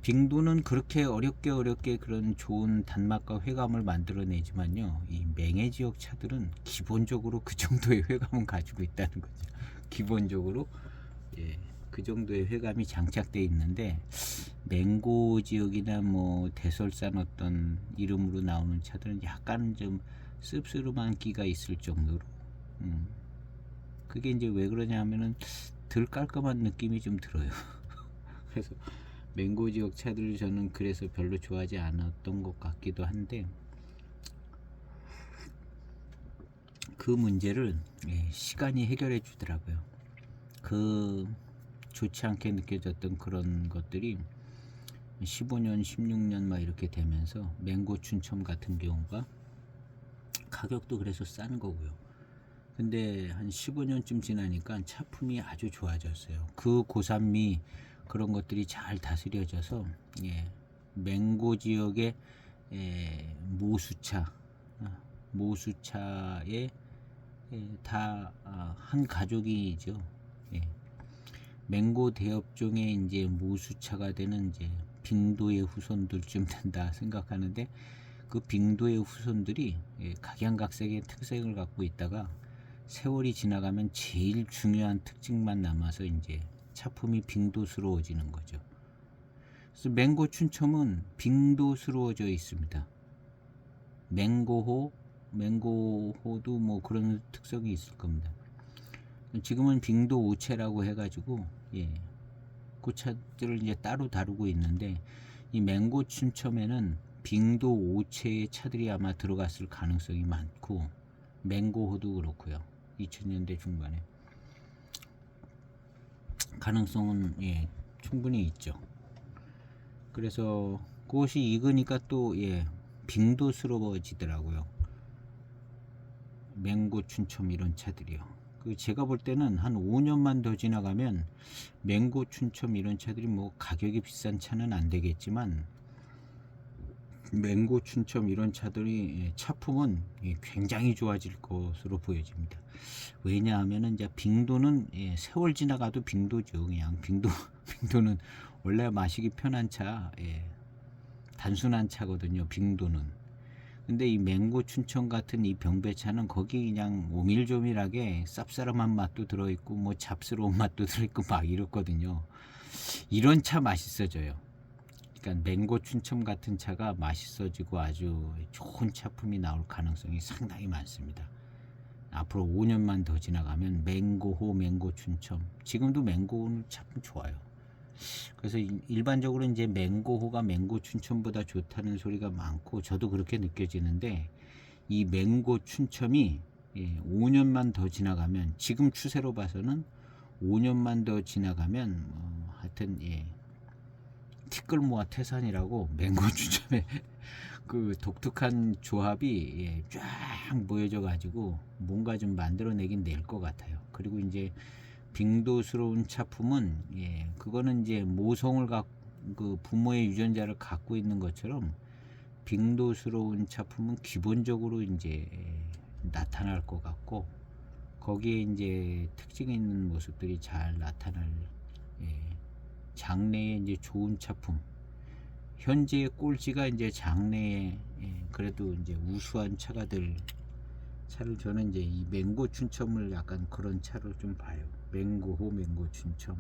빙도는 그렇게 어렵게 그런 좋은 단맛과 회감을 만들어내지만요, 이 맹해 지역 차들은 기본적으로 그 정도의 회감은 가지고 있다는 거죠. 기본적으로 그 정도의 회감이 장착되어 있는데, 맹고 지역이나 뭐 대설산 어떤 이름으로 나오는 차들은 약간 좀 씁쓸한 기가 있을 정도로, 그게 이제 왜 그러냐 하면은 덜 깔끔한 느낌이 좀 들어요. 그래서 맹고 지역 차들을 저는 그래서 별로 좋아하지 않았던 것 같기도 한데, 그 문제를 시간이 해결해 주더라고요. 그 좋지 않게 느껴졌던 그런 것들이 15년 16년 막 이렇게 되면서 맹고 춘첨 같은 경우가 가격도 그래서 싼 거고요. 근데 한 15년쯤 지나니까 차품이 아주 좋아졌어요. 그 고산미 그런 것들이 잘 다스려져서 맹고 지역의 모수차에 다 한 가족이죠. 맹고 대업종의 이제 모수차가 되는 이제 빙도의 후손들쯤 된다 생각하는데, 그 빙도의 후손들이 각양각색의 특색을 갖고 있다가 세월이 지나가면 제일 중요한 특징만 남아서 이제 차품이 빙도스러워지는 거죠. 그래서 맹고 춘첨은 빙도스러워져 있습니다. 맹고호도 뭐 그런 특성이 있을 겁니다. 지금은 빙도 오체라고 해가지고 그 차들을 이제 따로 다루고 있는데, 이 맹고 춘첨에는 빙도 오체의 차들이 아마 들어갔을 가능성이 많고, 맹고호도 그렇고요. 2000년대 중반에 가능성은 충분히 있죠. 그래서 그것이 익으니까 또 빙도스러워지더라고요. 맹고 춘첨 이런 차들이요. 제가 볼 때는 한 5년만 더 지나가면 맹고 춘첨 이런 차들이 뭐 가격이 비싼 차는 안 되겠지만, 맹고 춘첨 이런 차들이 차품은 굉장히 좋아질 것으로 보여집니다. 왜냐하면은 이제 빙도는 세월 지나가도 빙도죠. 그냥 빙도는 원래 마시기 편한 차, 단순한 차거든요. 빙도는. 근데 이 맹고 춘천 같은 이 병배차는 거기 그냥 오밀조밀하게 쌉싸름한 맛도 들어있고 뭐 잡스러운 맛도 들어있고 막 이렇거든요. 이런 차 맛있어져요. 그러니까 맹고 춘천 같은 차가 맛있어지고 아주 좋은 차품이 나올 가능성이 상당히 많습니다. 앞으로 5년만 더 지나가면 맹고호, 맹고 춘천, 지금도 맹고호는 차품 좋아요. 그래서 일반적으로 이제 맹고호가 맹고 춘첨보다 좋다는 소리가 많고 저도 그렇게 느껴지는데, 이 맹고 춘첨이 5년만 더 지나가면, 지금 추세로 봐서는 5년만 더 지나가면 하여튼 티끌모아 태산이라고 맹고 춘첨의 그 독특한 조합이 쫙 모여져 가지고 뭔가 좀 만들어내긴 낼 것 같아요. 그리고 이제 빙도스러운 차품은 그거는 이제 모성을 그 부모의 유전자를 갖고 있는 것처럼, 빙도스러운 차품은 기본적으로 이제 나타날 것 같고, 거기에 이제 특징 있는 모습들이 잘 나타날 장래에 이제 좋은 차품, 현재의 꼴찌가 이제 장래에 그래도 이제 우수한 차를 저는 이제 이 맹고 춘첨을 약간 그런 차로 좀 봐요. 맹고호 맹고 춘첨.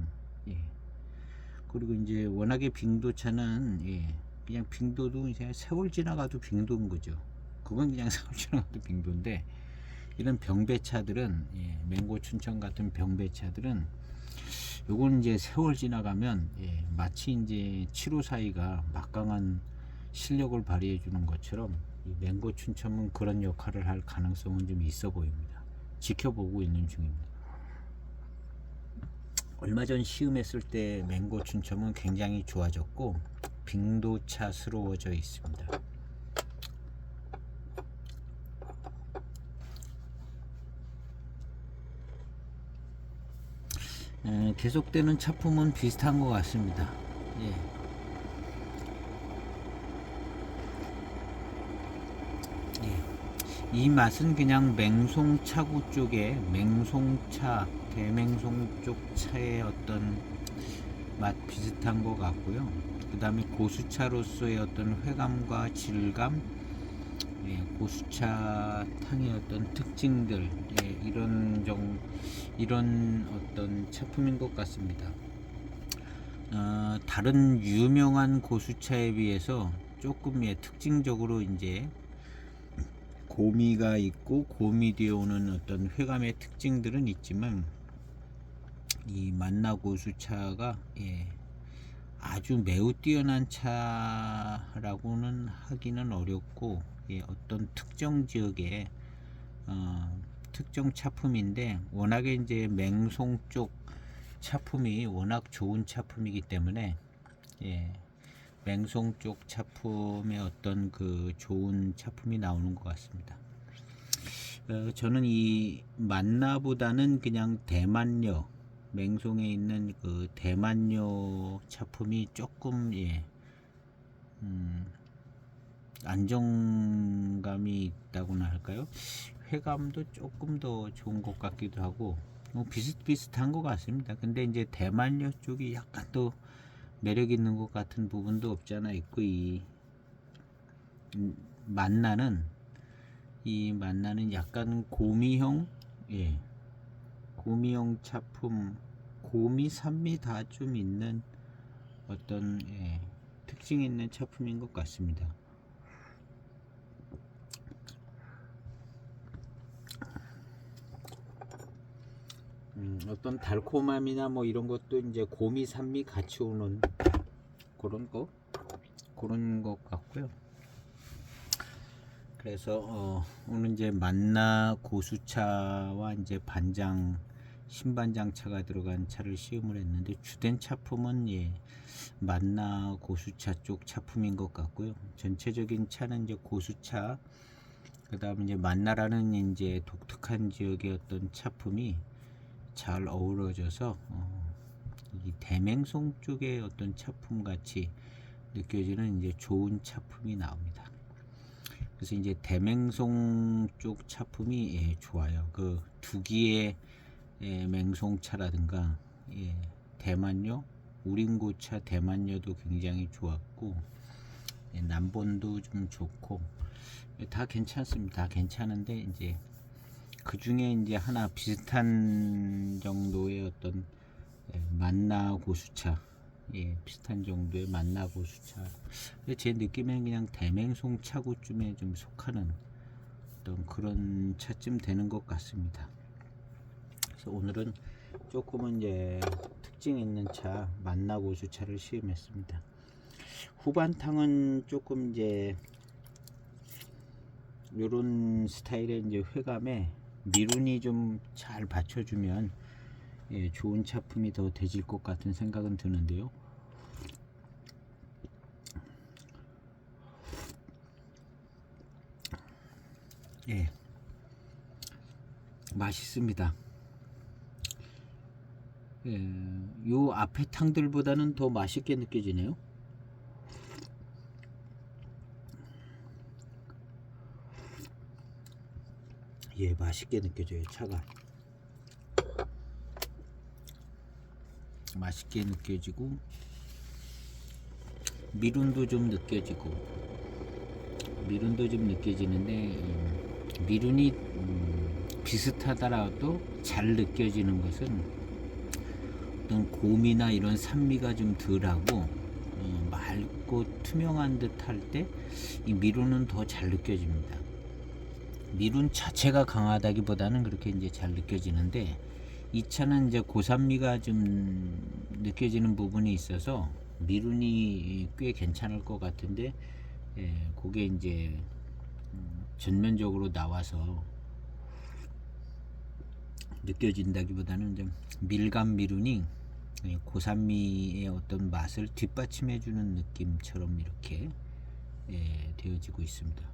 그리고 이제 워낙에 빙도차는 그냥 빙도도 이제 세월 지나가도 빙도인 거죠. 그건 그냥 세월 지나가도 빙도인데, 이런 병배차들은 맹고 춘천 같은 병배차들은 요건 이제 세월 지나가면 마치 이제 7호사이가 막강한 실력을 발휘해 주는 것처럼 이 맹고 춘천은 그런 역할을 할 가능성은 좀 있어 보입니다. 지켜보고 있는 중입니다. 얼마 전 시음했을 때 맹고 춘첨은 굉장히 좋아졌고 빙도차스러워져 있습니다. 계속되는 차품은 비슷한 것 같습니다. 이 맛은 그냥 맹송차구 쪽에 맹송차, 대맹송 쪽 차의 어떤 맛 비슷한 것 같고요. 그 다음에 고수차로서의 어떤 회감과 질감, 고수차 탕의 어떤 특징들, 이런 어떤 차품인 것 같습니다. 다른 유명한 고수차에 비해서 조금 특징적으로 이제 고미가 있고 고미 뒤에 오는 어떤 회감의 특징들은 있지만, 이 만나 고수차가 아주 매우 뛰어난 차라고는 하기는 어렵고, 어떤 특정 지역의 특정 차품인데, 워낙에 이제 맹송 쪽 차품이 워낙 좋은 차품이기 때문에 맹송 쪽 차품의 어떤 그 좋은 차품이 나오는 것 같습니다. 저는 이 만나보다는 그냥 대만녀, 맹송에 있는 그 대만녀 차품이 조금 안정감이 있다고나 할까요? 회감도 조금 더 좋은 것 같기도 하고, 비슷비슷한 것 같습니다. 근데 이제 대만녀 쪽이 약간 더 매력 있는 것 같은 부분도 없지 않아 있고, 이 만나는 약간 고미형, 고미형 차품, 고미, 산미 다 좀 있는 어떤 특징 있는 차품인 것 같습니다. 어떤 달콤함이나 뭐 이런 것도 이제 고미, 산미 같이 오는 그런 것 같고요. 그래서 오늘 이제 만나 고수차와 이제 반장, 신반장차가 들어간 차를 시음을 했는데, 주된 차품은 만나 고수차 쪽 차품인 것 같고요. 전체적인 차는 이제 고수차, 그 다음에 이제 만나라는 이제 독특한 지역의 어떤 차품이 잘 어우러져서 이 대맹송 쪽의 어떤 차품 같이 느껴지는 이제 좋은 차품이 나옵니다. 그래서 이제 대맹송 쪽 차품이 좋아요. 그 두기의 맹송차라든가 대만요, 우린고차 대만요도 굉장히 좋았고, 남본도 좀 좋고, 다 괜찮습니다. 다 괜찮은데 이제 그 중에 이제 하나 비슷한 정도의 어떤 만나 고수차, 비슷한 정도의 만나 고수차. 제 느낌에는 그냥 대맹송 차구쯤에 좀 속하는 어떤 그런 차쯤 되는 것 같습니다. 그래서 오늘은 조금은 이제 특징 있는 차, 만나 고수차를 시음했습니다. 후반탕은 조금 이제 요런 스타일의 이제 회감에 미룬이 좀 잘 받쳐주면 좋은 차품이 더 되질 것 같은 생각은 드는데요. 맛있습니다. 요 앞에 탕들보다는 더 맛있게 느껴지네요. 맛있게 느껴져요. 차가 맛있게 느껴지고, 미룬도 좀 느껴지고, 미룬도 좀 느껴지는데 미룬이 비슷하더라도 잘 느껴지는 것은 어떤 곰이나 이런 산미가 좀 덜하고 맑고 투명한 듯 할 때 이 미룬은 더 잘 느껴집니다. 미룬 자체가 강하다기보다는 그렇게 이제 잘 느껴지는데, 이 차는 이제 고산미가 좀 느껴지는 부분이 있어서 미룬이 꽤 괜찮을 것 같은데, 그게 이제 전면적으로 나와서 느껴진다기보다는 좀 밀감 미룬이 고산미의 어떤 맛을 뒷받침해주는 느낌처럼 이렇게 되어지고 있습니다.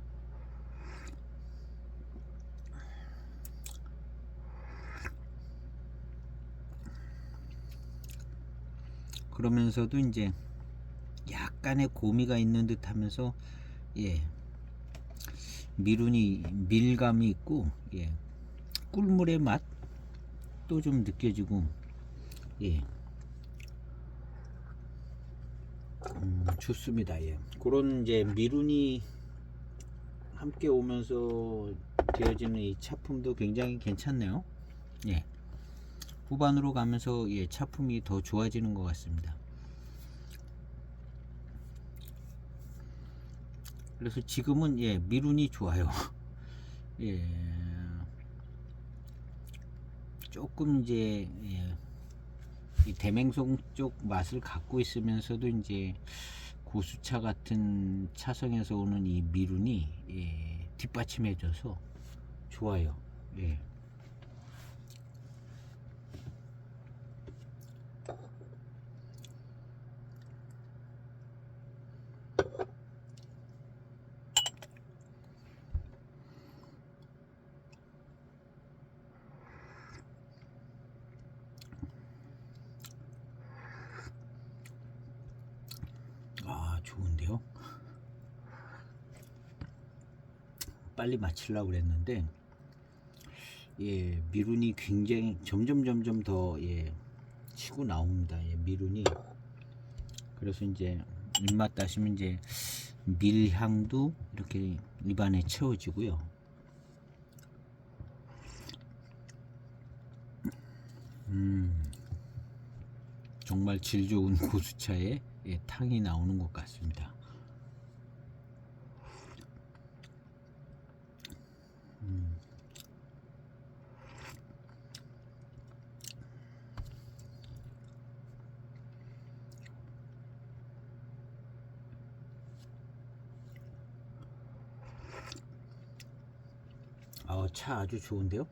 그러면서도 이제 약간의 고미가 있는 듯하면서 미룬이 밀감이 있고 꿀물의 맛도 좀 느껴지고 좋습니다. 그런 이제 미룬이 함께 오면서 되어지는 이 차품도 굉장히 괜찮네요. 후반으로 가면서 차품이 더 좋아지는 것 같습니다. 그래서 지금은 미룬이 좋아요. 조금 이제 이 대맹송 쪽 맛을 갖고 있으면서도 이제 고수차 같은 차성에서 오는 이 미룬이 뒷받침해줘서 좋아요. 좋은데요. 빨리 마치려고 그랬는데 미룬이 굉장히 점점 더 치고 나옵니다. 미룬이. 그래서 이제 입맛 따시면 이제 밀향도 이렇게 입안에 채워지고요. 정말 질 좋은 고수차에 탕이 나오는 것 같습니다. 차 아주 좋은데요.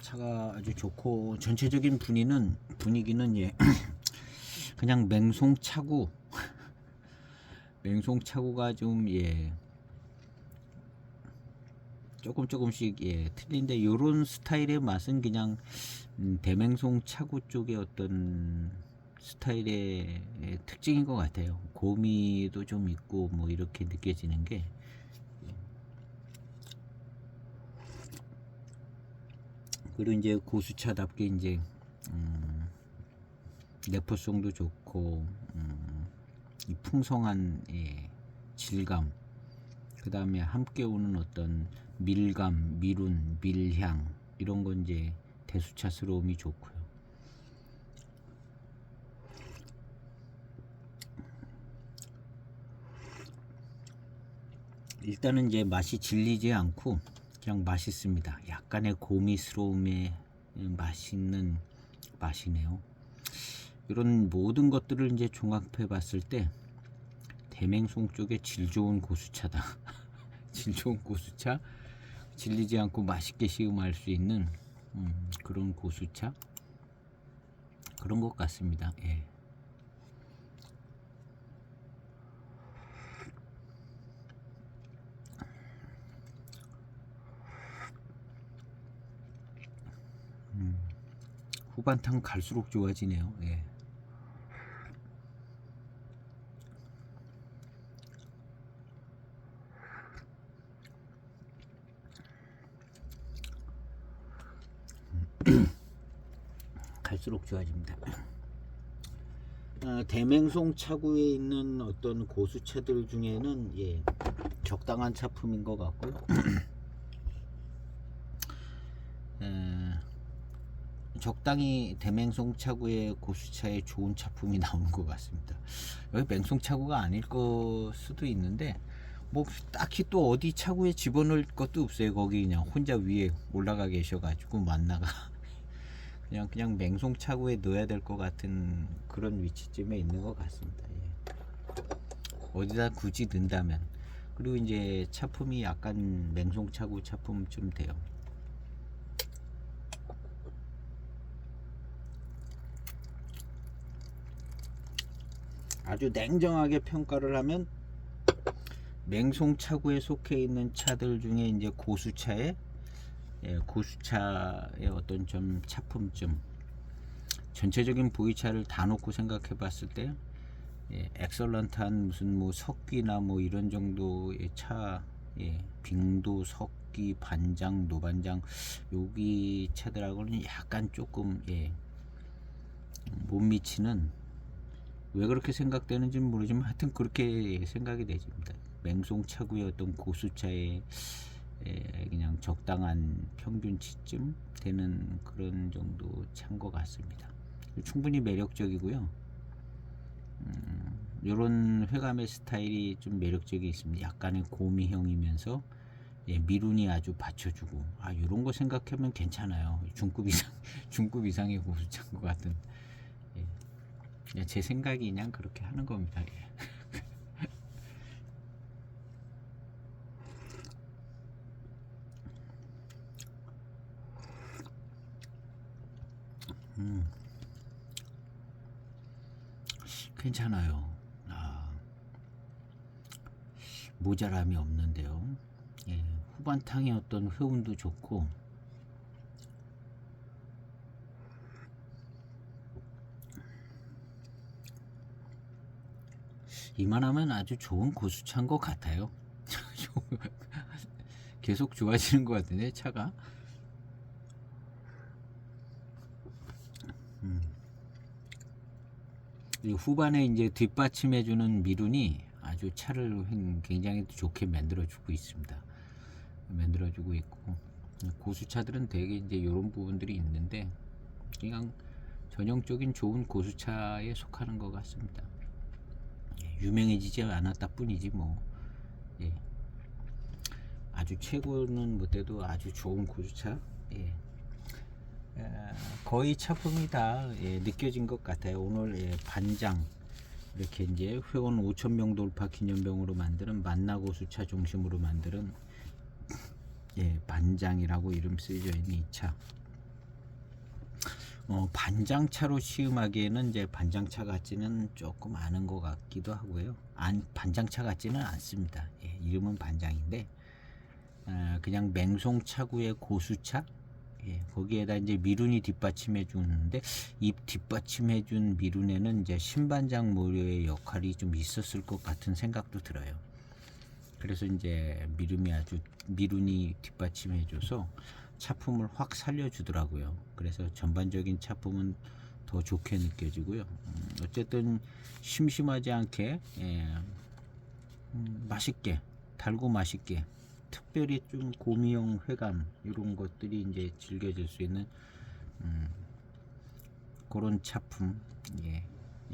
차가 아주 좋고, 전체적인 분위기는 그냥 맹송차고 맹송차고가 좀 조금씩 틀린데, 요런 스타일의 맛은 그냥 대맹송 차고 쪽의 어떤 스타일의 특징인 것 같아요. 고미도 좀 있고 뭐 이렇게 느껴지는 게, 그리고 이제 고수차답게 이제 내포성도 좋고 이 풍성한 질감, 그 다음에 함께 오는 어떤 밀감, 미룬, 밀향, 이런 건 이제 대수차스러움이 좋고요. 일단은 이제 맛이 질리지 않고 그냥 맛있습니다. 약간의 고미스러움에 맛있는 맛이네요. 이런 모든 것들을 이제 종합해 봤을 때 대맹송 쪽에 질 좋은 고수차다. 질 좋은 고수차, 질리지 않고 맛있게 시음할 수 있는 그런 고수차, 그런 것 같습니다. 후반탕 갈수록 좋아지네요. 갈수록 좋아집니다. 대맹송 차구에 있는 어떤 고수차들 중에는 적당한 차품인 것 같고요. 적당히 대맹송 차구의 고수차에 좋은 차품이 나오는 것 같습니다. 여기 맹송 차구가 아닐 거 수도 있는데 뭐 딱히 또 어디 차구에 집어넣을 것도 없어요. 거기 그냥 혼자 위에 올라가 계셔가지고 만나가 그냥 맹송 차구에 넣어야 될 것 같은 그런 위치쯤에 있는 것 같습니다. 어디다 굳이 넣는다면. 그리고 이제 차품이 약간 맹송 차구 차품 좀 돼요. 아주 냉정하게 평가를 하면 맹송 차구에 속해 있는 차들 중에 이제 고수차의 어떤 좀 차품점, 전체적인 보이차를 다 놓고 생각해 봤을 때 엑설런트한 무슨 뭐 석기나 뭐 이런 정도의 차, 빙도, 석기, 반장, 노반장 여기 차들하고는 약간 조금 못 미치는, 왜 그렇게 생각되는지는 모르지만 하여튼 그렇게 생각이 되집니다. 맹송 차구의 어떤 고수차에 그냥 적당한 평균치쯤 되는 그런 정도 차인 것 같습니다. 충분히 매력적이고요. 이런 회감의 스타일이 좀 매력적이 있습니다. 약간의 고미형이면서 미룬이 아주 받쳐주고, 이런 거 생각하면 괜찮아요. 중급 이상의 고수차인 것 같은. 제 생각이 그냥 그렇게 하는 겁니다. 괜찮아요. 모자람이 없는데요. 후반탕의 어떤 회운도 좋고, 이만하면 아주 좋은 고수차인 것 같아요. 계속 좋아지는 것 같은데 차가. 후반에 이제 뒷받침해주는 미룬이 아주 차를 굉장히 좋게 만들어주고 있습니다. 만들어주고 있고, 고수차들은 되게 이제 이런 부분들이 있는데 그냥 전형적인 좋은 고수차에 속하는 것 같습니다. 유명해지지 않았다 뿐이지 뭐. 아주 최고는 못해도 아주 좋은 고수차. 거의 차품이 다 느껴진 것 같아요. 오늘 반장, 이렇게 이제 회원 5,000명 돌파 기념병으로 만드는 만나고수차 중심으로 만드는 반장이라고 이름 쓰여져 있는 이 차. 반장차로 시음하기에는 이제 반장차 같지는 조금 않은 것 같기도 하고요. 반장차 같지는 않습니다. 이름은 반장인데 그냥 맹송 차구의 고수차. 거기에다 이제 미룬이 뒷받침해 주는데, 이 뒷받침해 준 미룬에는 이제 신반장 모료의 역할이 좀 있었을 것 같은 생각도 들어요. 그래서 이제 미룬이 뒷받침해 줘서 차품을 확 살려 주더라고요. 그래서 전반적인 차품은 더 좋게 느껴지고요. 어쨌든 심심하지 않게 맛있게, 달고 맛있게, 특별히 좀 고미형 회감 이런 것들이 이제 즐겨질 수 있는 그런 차품.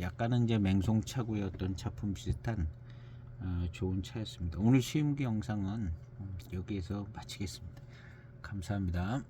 약간은 이제 맹송 차구의 어떤 차품 비슷한 좋은 차였습니다. 오늘 시음기 영상은 여기에서 마치겠습니다. 감사합니다.